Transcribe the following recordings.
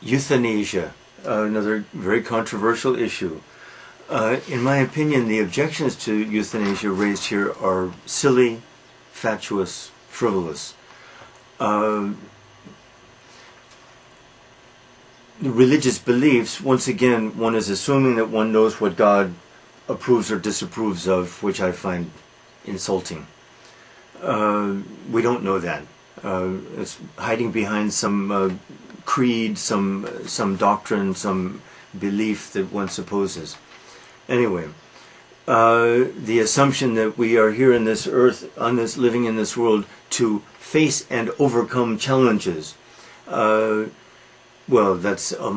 Euthanasia, another very controversial issue. In my opinion, the objections to euthanasia raised here are silly, fatuous, frivolous. Religious beliefs, once again, one is assuming that one knows what God approves or disapproves of, which I find insulting. We don't know that. It's hiding behind some creed, some doctrine, some belief that one supposes. Anyway, the assumption that we are here in this earth, living in this world, to face and overcome challenges. Well, that's a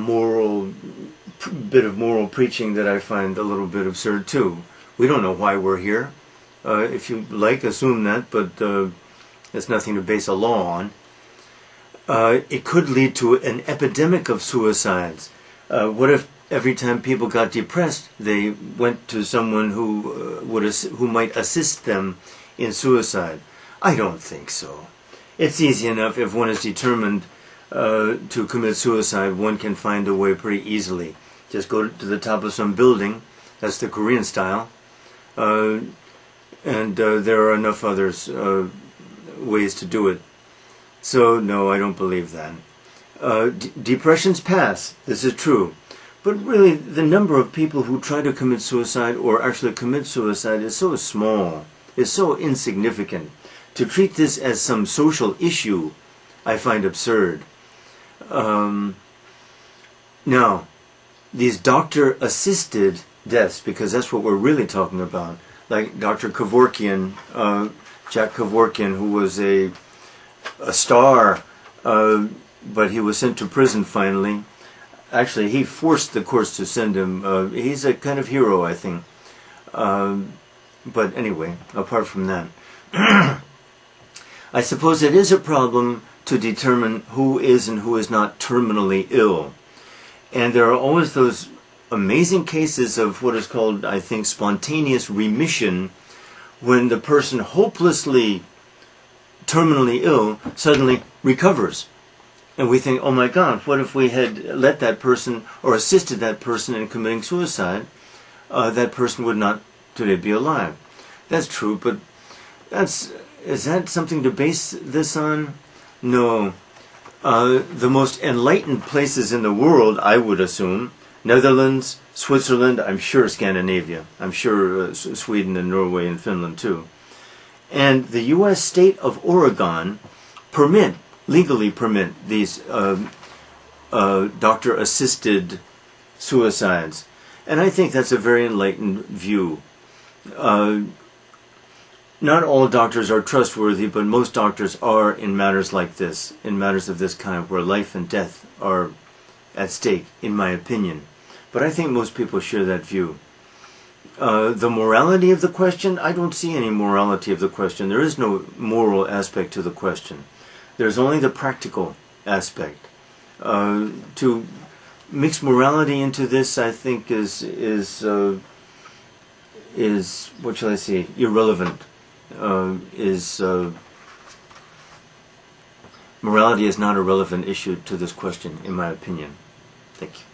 bit of moral preaching that I find a little bit absurd too. We don't know why we're here. If you like, assume that, but there's nothing to base a law on. It could lead to an epidemic of suicides. What if every time people got depressed, they went to someone who might assist them in suicide? I don't think so. It's easy enough if one is determined to commit suicide. One can find a way pretty easily. Just go to the top of some building. That's the Korean style. And there are enough others ways to do it. So no, I don't believe that. Depressions pass. This is true. But really, the number of people who try to commit suicide or actually commit suicide is so small, is so insignificant. To treat this as some social issue, I find absurd. Now, these doctor-assisted deaths, because that's what we're really talking about, like Dr. Kevorkian, Jack Kevorkian, who was a star, but he was sent to prison finally. Actually, he forced the courts to send him. He's a kind of hero, I think. But anyway, apart from that, I suppose it is a problem to determine who is and who is not terminally ill. And there are always those amazing cases of what is called, I think, spontaneous remission, when the person hopelessly terminally ill suddenly recovers. And we think, oh my God, what if we had let that person or assisted that person in committing suicide? That person would not today be alive. That's true, but is that something to base this on? No. The most enlightened places in the world, I would assume, Netherlands, Switzerland, I'm sure Scandinavia, I'm sure Sweden and Norway and Finland too. And the U.S. state of Oregon legally permit these doctor-assisted suicides. And I think that's a very enlightened view. Not all doctors are trustworthy, but most doctors are in matters like this, in matters of this kind, where life and death are at stake, in my opinion. But I think most people share that view. The morality of the question, I don't see any morality of the question. There is no moral aspect to the question. There's only the practical aspect. To mix morality into this, I think, is what shall I say, irrelevant. Morality is not a relevant issue to this question, in my opinion. Thank you.